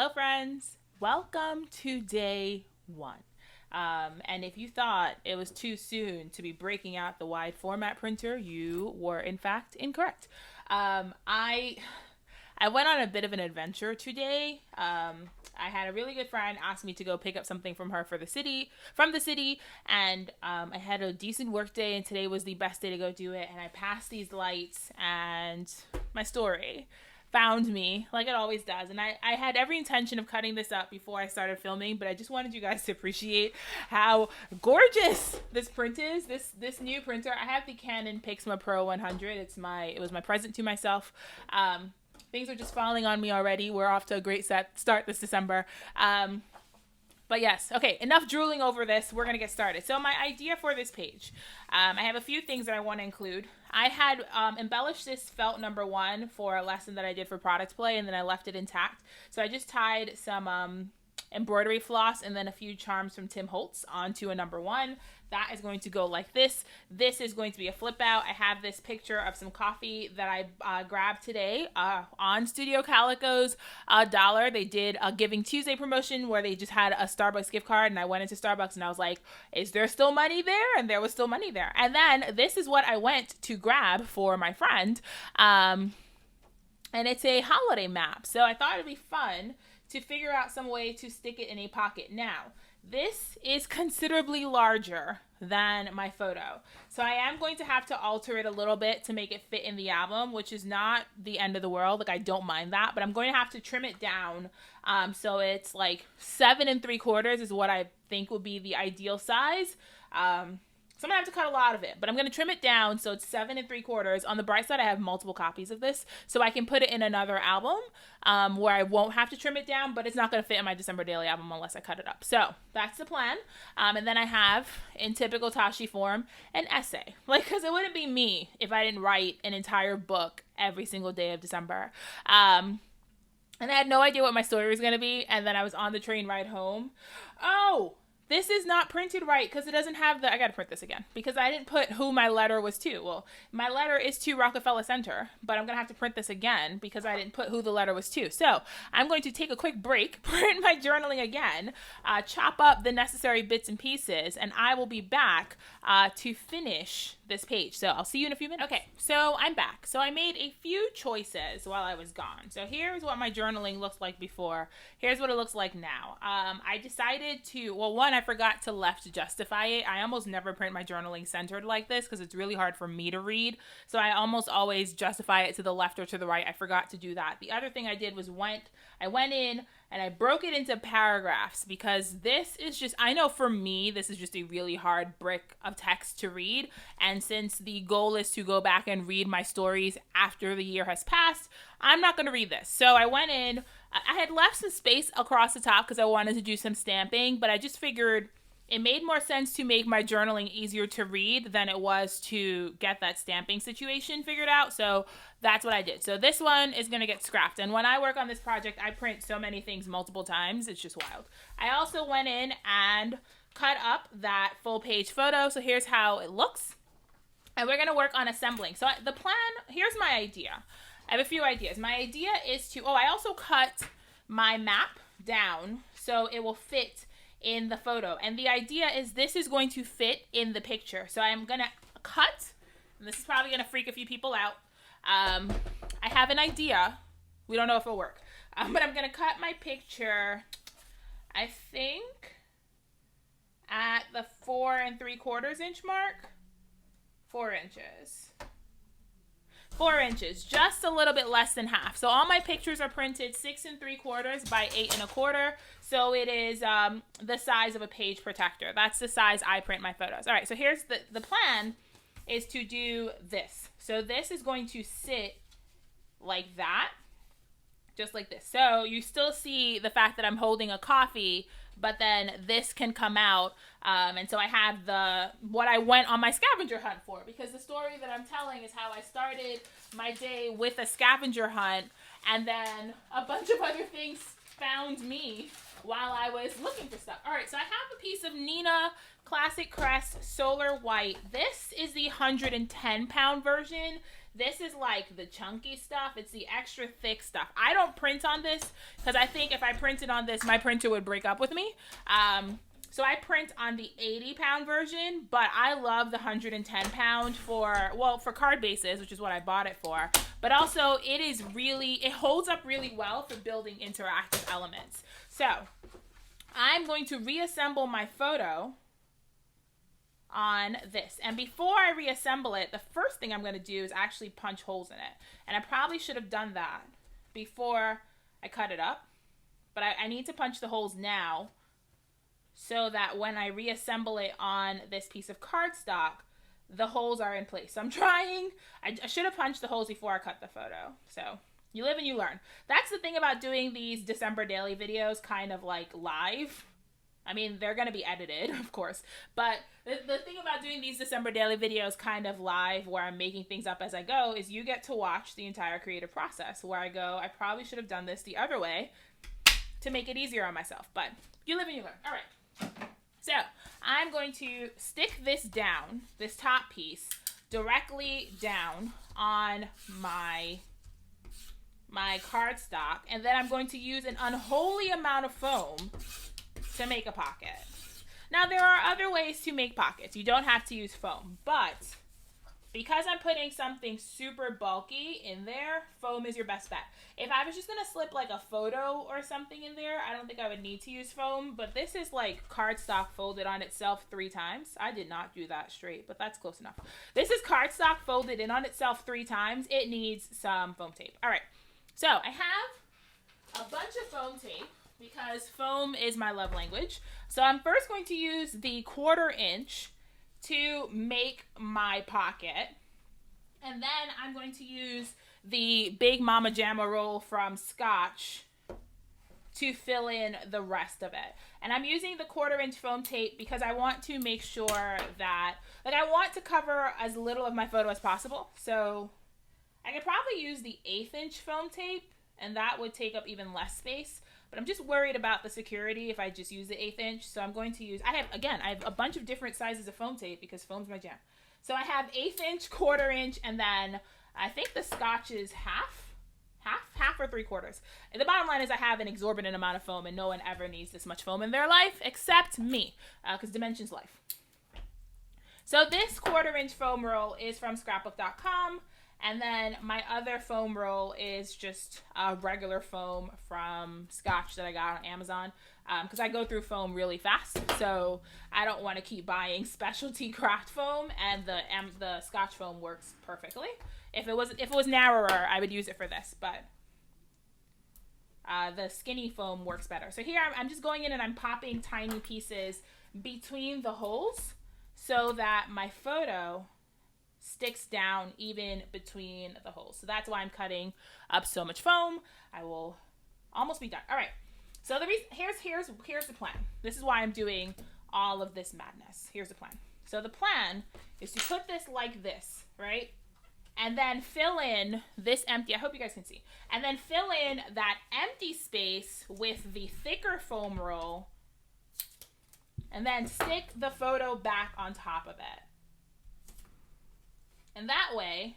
Hello friends, welcome to day one. And if you thought it was too soon to be breaking out the wide format printer, you were in fact incorrect. I went on a bit of an adventure today. I had a really good friend ask me to go pick up something from her from the city, and I had a decent work day, and today was the best day to go do it. And I passed these lights, and my story found me like it always does. And I had every intention of cutting this up before I started filming, but I just wanted you guys to appreciate how gorgeous this print is. This new printer. I have the Canon Pixma Pro 100. It was my present to myself. Things are just falling on me already. We're off to a great start this December. But yes, okay, enough drooling over this. We're going to get started. So my idea for this page, I have a few things that I want to include. I had embellished this felt number 1 for a lesson that I did for product play, and then I left it intact. So I just tied some embroidery floss and then a few charms from Holtz onto a number 1. That is going to go like this. This is going to be a flip out. I have this picture of some coffee that I grabbed today on Studio Calico's $1. They did a Giving Tuesday promotion where they just had a Starbucks gift card, and I went into Starbucks and I was like, is there still money there? And there was still money there. And then this is what I went to grab for my friend. And it's a holiday map. So I thought it'd be fun to figure out some way to stick it in a pocket. Now, this is considerably larger than my photo. So I am going to have to alter it a little bit to make it fit in the album, which is not the end of the world. Like, I don't mind that, but I'm going to have to trim it down. So it's like 7 3/4 is what I think would be the ideal size. So I'm going to have to cut a lot of it, but I'm going to trim it down so it's 7 3/4. On the bright side, I have multiple copies of this, so I can put it in another album where I won't have to trim it down, but it's not going to fit in my December daily album unless I cut it up. So that's the plan. And then I have, in typical Tashi form, an essay. Because it wouldn't be me if I didn't write an entire book every single day of December. And I had no idea what my story was going to be, and then I was on the train ride home. Oh! This is not printed right because it doesn't have I got to print this again because I didn't put who my letter was to. Well, my letter is to Rockefeller Center, but I'm going to have to print this again because I didn't put who the letter was to. So I'm going to take a quick break, print my journaling again, chop up the necessary bits and pieces, and I will be back to finish this page. So I'll see you in a few minutes. Okay, so I'm back. So I made a few choices while I was gone. So here's what my journaling looked like before. Here's what it looks like now. I decided to, well, one, I forgot to left justify it. I almost never print my journaling centered like this because it's really hard for me to read. So I almost always justify it to the left or to the right. I forgot to do that. The other thing I did was I went in and I broke it into paragraphs because this is just, I know for me, this is just a really hard brick of text to read. And since the goal is to go back and read my stories after the year has passed, I'm not going to read this. So I went in, I had left some space across the top because I wanted to do some stamping, but I just figured it made more sense to make my journaling easier to read than it was to get that stamping situation figured out. So that's what I did. So this one is going to get scrapped. And when I work on this project, I print so many things multiple times. It's just wild. I also went in and cut up that full page photo. So here's how it looks. And we're going to work on assembling. So the plan, here's my idea. I have a few ideas. My idea is to, I also cut my map down so it will fit in the photo. And the idea is this is going to fit in the picture. So I'm going to cut, and this is probably going to freak a few people out. I have an idea. We don't know if it'll work. But I'm going to cut my picture, I think, at the 4 3/4 inch mark. 4 inches. 4 inches, just a little bit less than half. So all my pictures are printed 6 3/4 by 8 1/4. So it is the size of a page protector. That's the size I print my photos. All right, so here's the plan is to do this. So this is going to sit like that, just like this. So you still see the fact that I'm holding a coffee, but then this can come out. And so I have what I went on my scavenger hunt for, because the story that I'm telling is how I started my day with a scavenger hunt, and then a bunch of other things found me while I was looking for stuff. All right, so I have a piece of Neenah Classic Crest Solar White. This is the 110 pound version. This is like the chunky stuff. It's the extra thick stuff. I don't print on this because I think if I printed on this, my printer would break up with me. So I print on the 80-pound version, but I love the 110-pound for card bases, which is what I bought it for. But also, it holds up really well for building interactive elements. So I'm going to reassemble my photo on this. And before I reassemble it, the first thing I'm going to do is actually punch holes in it. And I probably should have done that before I cut it up. But I need to punch the holes now so that when I reassemble it on this piece of cardstock, the holes are in place. So I'm trying. I should have punched the holes before I cut the photo. So you live and you learn. That's the thing about doing these December daily videos kind of like live. I mean, they're going to be edited, of course. But the thing about doing these December daily videos kind of live, where I'm making things up as I go, is you get to watch the entire creative process, where I go, I probably should have done this the other way to make it easier on myself. But you live and you learn. All right. So I'm going to stick this down, this top piece, directly down on my cardstock. And then I'm going to use an unholy amount of foam to make a pocket. Now, there are other ways to make pockets. You don't have to use foam, but because I'm putting something super bulky in there, foam is your best bet. If I was just going to slip like a photo or something in there, I don't think I would need to use foam, but this is like cardstock folded on itself 3 times. I did not do that straight, but that's close enough. This is cardstock folded in on itself 3 times. It needs some foam tape. All right, so I have a bunch of foam tape, because foam is my love language. So I'm first going to use the 1/4 inch to make my pocket. And then I'm going to use the Big Mama Jamma roll from Scotch to fill in the rest of it. And I'm using the 1/4 inch foam tape because I want to make sure that, I want to cover as little of my photo as possible. So I could probably use the 1/8 inch foam tape, and that would take up even less space. But I'm just worried about the security if I just use the 1/8 inch. So I'm going to use, I have a bunch of different sizes of foam tape because foam's my jam. So I have 1/8 inch, 1/4 inch, and then I think the Scotch is half or 3/4. And the bottom line is I have an exorbitant amount of foam, and no one ever needs this much foam in their life except me, because dimensions life. So this 1/4 inch foam roll is from scrapbook.com. And then my other foam roll is just regular foam from Scotch that I got on Amazon, because I go through foam really fast, so I don't want to keep buying specialty craft foam, and the Scotch foam works perfectly. If it was narrower, I would use it for this, but the skinny foam works better. So here I'm just going in and I'm popping tiny pieces between the holes so that my photo sticks down even between the holes. So that's why I'm cutting up so much foam. I will almost be done. All right. So here's the plan. This is why I'm doing all of this madness. Here's the plan. So the plan is to put this like this, right? And then fill in this empty, I hope you guys can see. And then fill in that empty space with the thicker foam roll, and then stick the photo back on top of it. And that way,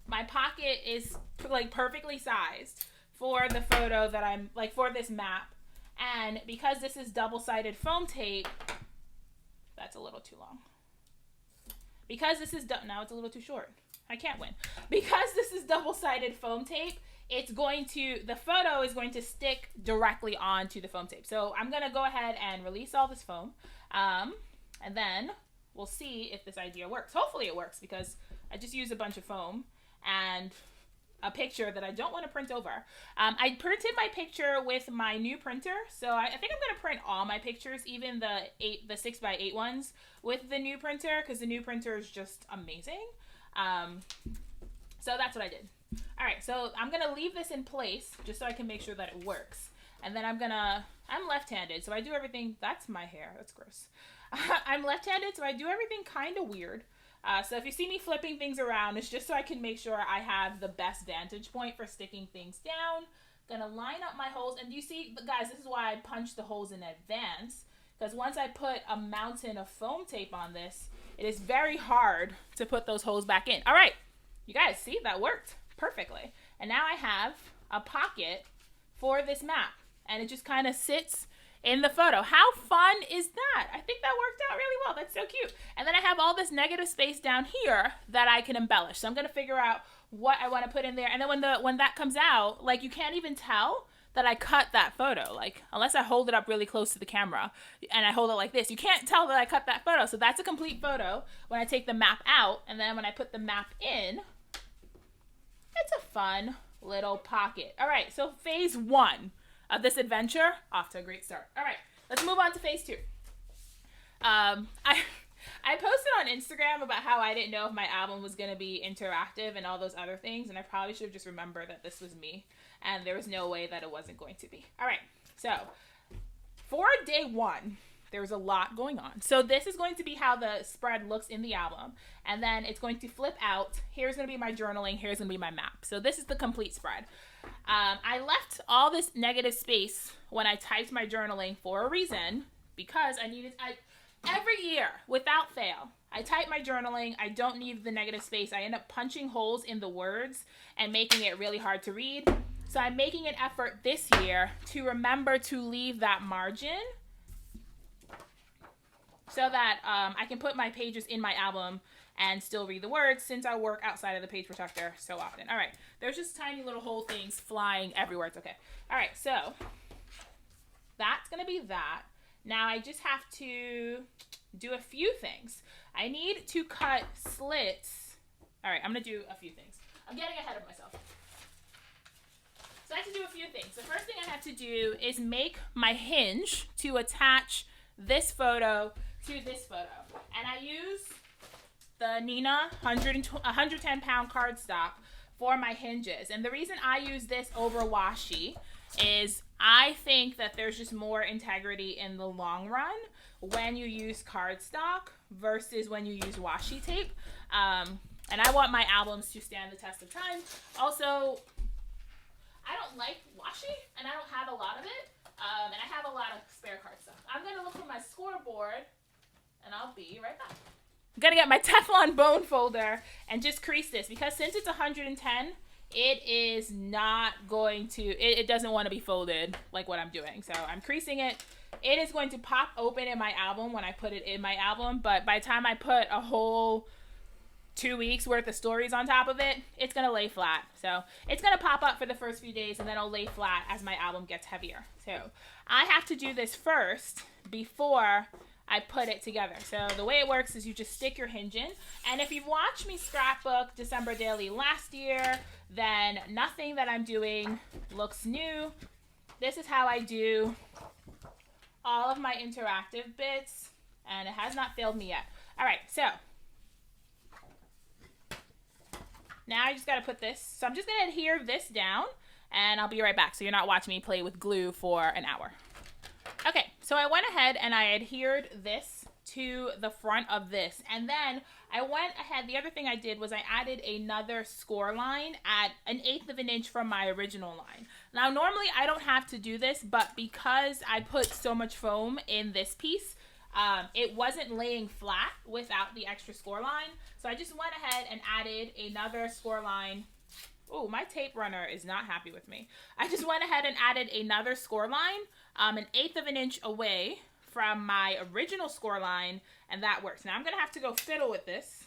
my pocket is like perfectly sized for the photo that I'm, like, for this map. And because this is double-sided foam tape, that's a little too long. Because this is, now it's a little too short. I can't win. Because this is double-sided foam tape, the photo is going to stick directly onto the foam tape. So I'm going to go ahead and release all this foam. And then we'll see if this idea works. Hopefully it works, because I just used a bunch of foam and a picture that I don't want to print over. I printed my picture with my new printer, so I think I'm going to print all my pictures, even the 6x8 ones, with the new printer, because the new printer is just amazing. So that's what I did. All right, so I'm going to leave this in place just so I can make sure that it works. And then I'm left-handed, so I do everything, that's my hair, that's gross. I'm left-handed, so I do everything kind of weird. So if you see me flipping things around, it's just so I can make sure I have the best vantage point for sticking things down. Gonna line up my holes, and you see, guys, this is why I punch the holes in advance, because once I put a mountain of foam tape on this, it is very hard to put those holes back in. All right, You guys see, that worked perfectly. And now I have a pocket for this map, and it just kind of sits in the photo. How fun is that? I think that worked out really well. That's so cute. And then I have all this negative space down here that I can embellish. So I'm going to figure out what I want to put in there. And then when that comes out, like, you can't even tell that I cut that photo. Like, unless I hold it up really close to the camera and I hold it like this, you can't tell that I cut that photo. So that's a complete photo when I take the map out. And then when I put the map in, it's a fun little pocket. All right, so phase 1 of this adventure, off to a great start. All right, let's move on to phase 2. I posted on Instagram about how I didn't know if my album was going to be interactive and all those other things, and I probably should have just remembered that this was me, and there was no way that it wasn't going to be. All right, so for day 1, there was a lot going on. So this is going to be how the spread looks in the album, and then it's going to flip out. Here's going to be my journaling. Here's going to be my map. So this is the complete spread. I left all this negative space when I typed my journaling for a reason, because every year, without fail, I type my journaling. I don't need the negative space. I end up punching holes in the words and making it really hard to read. So I'm making an effort this year to remember to leave that margin so that I can put my pages in my album and still read the words, since I work outside of the page protector so often. All right, there's just tiny little hole things flying everywhere. It's okay. All right, so that's going to be that. Now I just have to do a few things. I need to cut slits. All right, I'm going to do a few things. I'm getting ahead of myself. So I have to do a few things. The first thing I have to do is make my hinge to attach this photo to this photo. And I use the Neenah 110-pound cardstock for my hinges. And the reason I use this over washi is I think that there's just more integrity in the long run when you use cardstock versus when you use washi tape. And I want my albums to stand the test of time. Also, I don't like washi, and I don't have a lot of it. And I have a lot of spare cardstock. I'm going to look for my scoreboard, and I'll be right back. I'm going to get my Teflon bone folder and just crease this, because since it's 110, it is not going to, it doesn't want to be folded like what I'm doing. So I'm creasing it. It is going to pop open in my album when I put it in my album, but by the time I put a whole 2 weeks worth of stories on top of it, it's going to lay flat. So it's going to pop up for the first few days, and then it'll lay flat as my album gets heavier. So I have to do this first before I put it together. So the way it works is you just stick your hinge in. And if you've watched me scrapbook December Daily last year, then nothing that I'm doing looks new. This is how I do all of my interactive bits, and it has not failed me yet. All right, so now I just got to put this. So I'm just going to adhere this down, and I'll be right back so you're not watching me play with glue for an hour. Okay, so I went ahead and I adhered this to the front of this, and then I went ahead. The other thing I did was I added another score line at 1/8 of an inch from my original line. Now, normally I don't have to do this, but because I put so much foam in this piece, it wasn't laying flat without the extra score line. So I just went ahead and added another score line. Oh, my tape runner is not happy with me. I just went ahead and added another score line 1/8 of an inch away from my original score line, and that works. Now I'm going to have to go fiddle with this.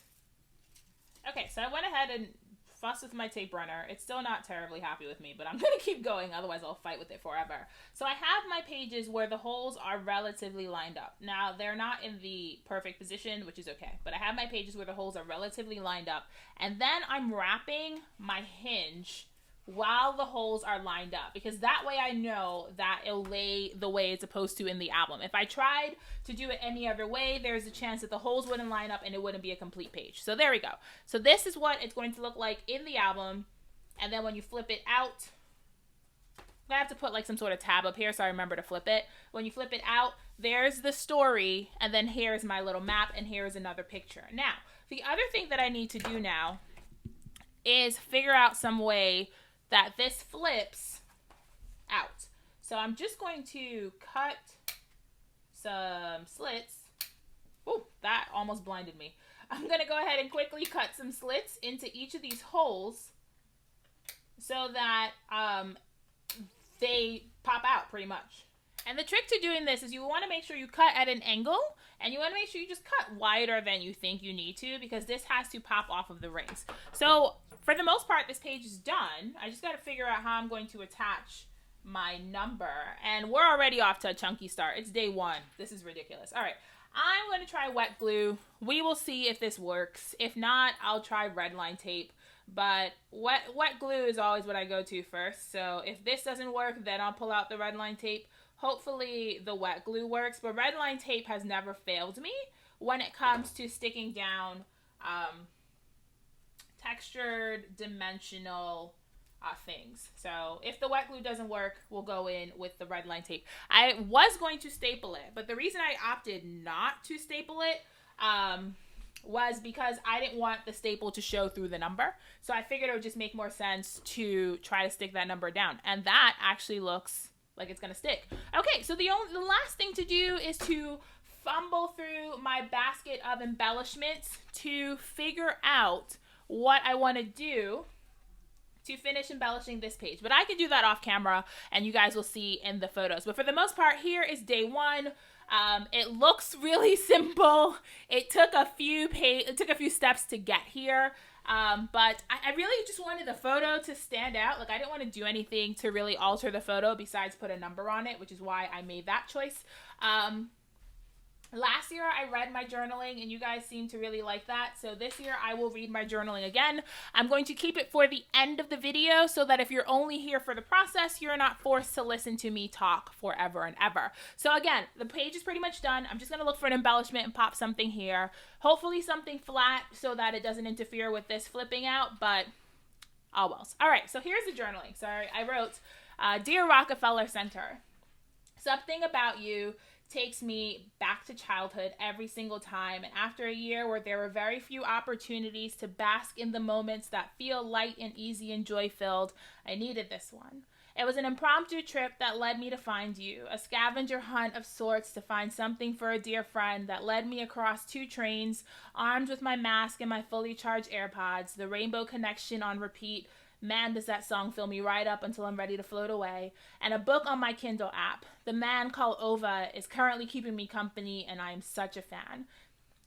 Okay, so I went ahead and fussed with my tape runner. It's still not terribly happy with me, but I'm going to keep going, otherwise I'll fight with it forever. So I have my pages where the holes are relatively lined up. Now, they're not in the perfect position, which is okay, but I have my pages where the holes are relatively lined up, and then I'm wrapping my hinge while the holes are lined up, because that way I know that it'll lay the way it's supposed to in the album. If I tried to do it any other way, there's a chance that the holes wouldn't line up and it wouldn't be a complete page. So there we go. So this is what it's going to look like in the album, and then when you flip it out, I have to put like some sort of tab up here so I remember to flip it. When you flip it out, there's the story, and then here's my little map, and here's another picture. Now, the other thing that I need to do now is figure out some way that this flips out. So I'm just going to cut some slits. Oh, that almost blinded me. I'm going to go ahead and quickly cut some slits into each of these holes so that they pop out pretty much. And the trick to doing this is you want to make sure you cut at an angle, and you want to make sure you just cut wider than you think you need to, because this has to pop off of the rings. So for the most part, this page is done. I just got to figure out how I'm going to attach my number, and we're already off to a chunky start. It's day 1. This is ridiculous. All right, I'm going to try wet glue. We will see if this works. If not, I'll try red line tape. But wet glue is always what I go to first. So if this doesn't work, then I'll pull out the red line tape. Hopefully the wet glue works, but red line tape has never failed me when it comes to sticking down textured, dimensional things. So if the wet glue doesn't work, we'll go in with the red line tape. I was going to staple it, but the reason I opted not to staple it was because I didn't want the staple to show through the number. So I figured it would just make more sense to try to stick that number down. And that actually looks like it's gonna stick. Okay, so the last thing to do is to fumble through my basket of embellishments to figure out what I want to do to finish embellishing this page. But I can do that off camera, and you guys will see in the photos. But for the most part, here is day 1. It looks really simple. It took a few steps to get here. But I really just wanted the photo to stand out. Like, I didn't want to do anything to really alter the photo besides put a number on it, which is why I made that choice. Last year I read my journaling, and you guys seem to really like that. So this year I will read my journaling again. I'm going to keep it for the end of the video so that if you're only here for the process, you're not forced to listen to me talk forever and ever. So again, the page is pretty much done. I'm just going to look for an embellishment and pop something here. Hopefully something flat so that it doesn't interfere with this flipping out, but all well. All right, so here's the journaling. Sorry, I wrote, Dear Rockefeller Center, something about you takes me back to childhood every single time, and after a year where there were very few opportunities to bask in the moments that feel light and easy and joy-filled, I needed this one. It was an impromptu trip that led me to find you, a scavenger hunt of sorts to find something for a dear friend that led me across 2 trains, armed with my mask and my fully charged AirPods, the Rainbow Connection on repeat. Man, does that song fill me right up until I'm ready to float away. And a book on my Kindle app. The man called Ova is currently keeping me company, and I am such a fan.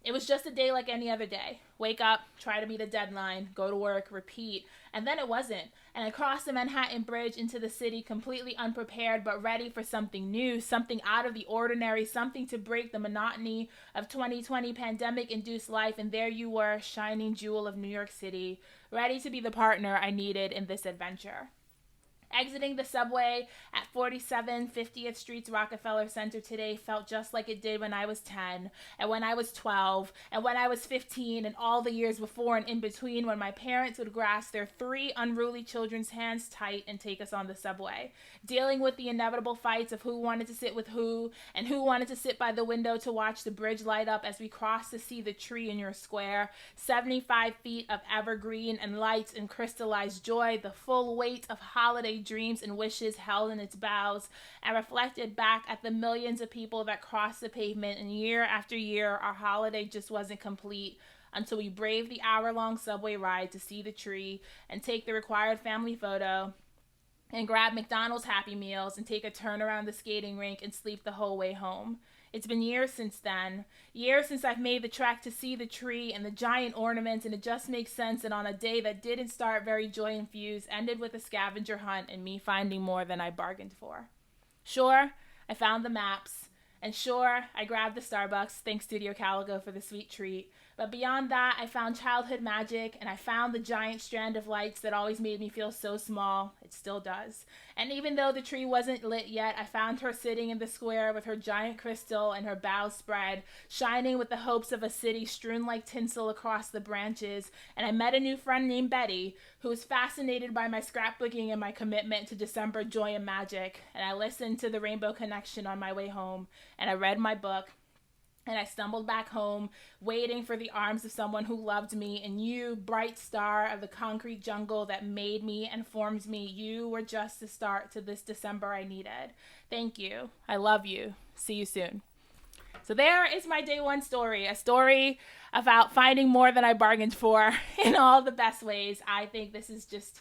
It was just a day like any other day. Wake up, try to meet a deadline, go to work, repeat. And then it wasn't. And I crossed the Manhattan Bridge into the city completely unprepared, but ready for something new, something out of the ordinary, something to break the monotony of 2020 pandemic-induced life. And there you were, shining jewel of New York City, ready to be the partner I needed in this adventure. Exiting the subway at 47 50th Street's Rockefeller Center today felt just like it did when I was 10, and when I was 12, and when I was 15, and all the years before and in between when my parents would grasp their 3 unruly children's hands tight and take us on the subway, dealing with the inevitable fights of who wanted to sit with who, and who wanted to sit by the window to watch the bridge light up as we crossed to see the tree in your square, 75 feet of evergreen and lights and crystallized joy, the full weight of holiday dreams and wishes held in its boughs, and reflected back at the millions of people that crossed the pavement, and year after year our holiday just wasn't complete until we braved the hour-long subway ride to see the tree and take the required family photo and grab McDonald's Happy Meals and take a turn around the skating rink and sleep the whole way home. It's been years since then, years since I've made the trek to see the tree and the giant ornaments, and it just makes sense that on a day that didn't start very joy-infused, ended with a scavenger hunt and me finding more than I bargained for. Sure, I found the maps, and sure, I grabbed the Starbucks, thanks Studio Calico for the sweet treat, but beyond that, I found childhood magic, and I found the giant strand of lights that always made me feel so small. It still does. And even though the tree wasn't lit yet, I found her sitting in the square with her giant crystal and her boughs spread, shining with the hopes of a city strewn like tinsel across the branches. And I met a new friend named Betty, who was fascinated by my scrapbooking and my commitment to December joy and magic. And I listened to the Rainbow Connection on my way home, and I read my book. And I stumbled back home, waiting for the arms of someone who loved me. And you, bright star of the concrete jungle that made me and formed me, you were just the start to this December I needed. Thank you. I love you. See you soon. So So there is my day one story, a story about finding more than I bargained for in all the best ways. I think this is just,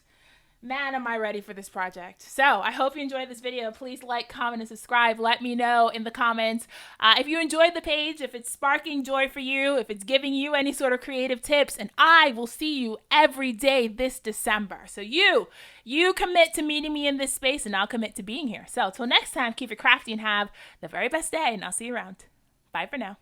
man, am I ready for this project. So I hope you enjoyed this video. Please like, comment, and subscribe. Let me know in the comments if you enjoyed the page, if it's sparking joy for you, if it's giving you any sort of creative tips. And I will see you every day this December. So you commit to meeting me in this space, and I'll commit to being here. So till next time, keep it crafty and have the very best day, and I'll see you around. Bye for now.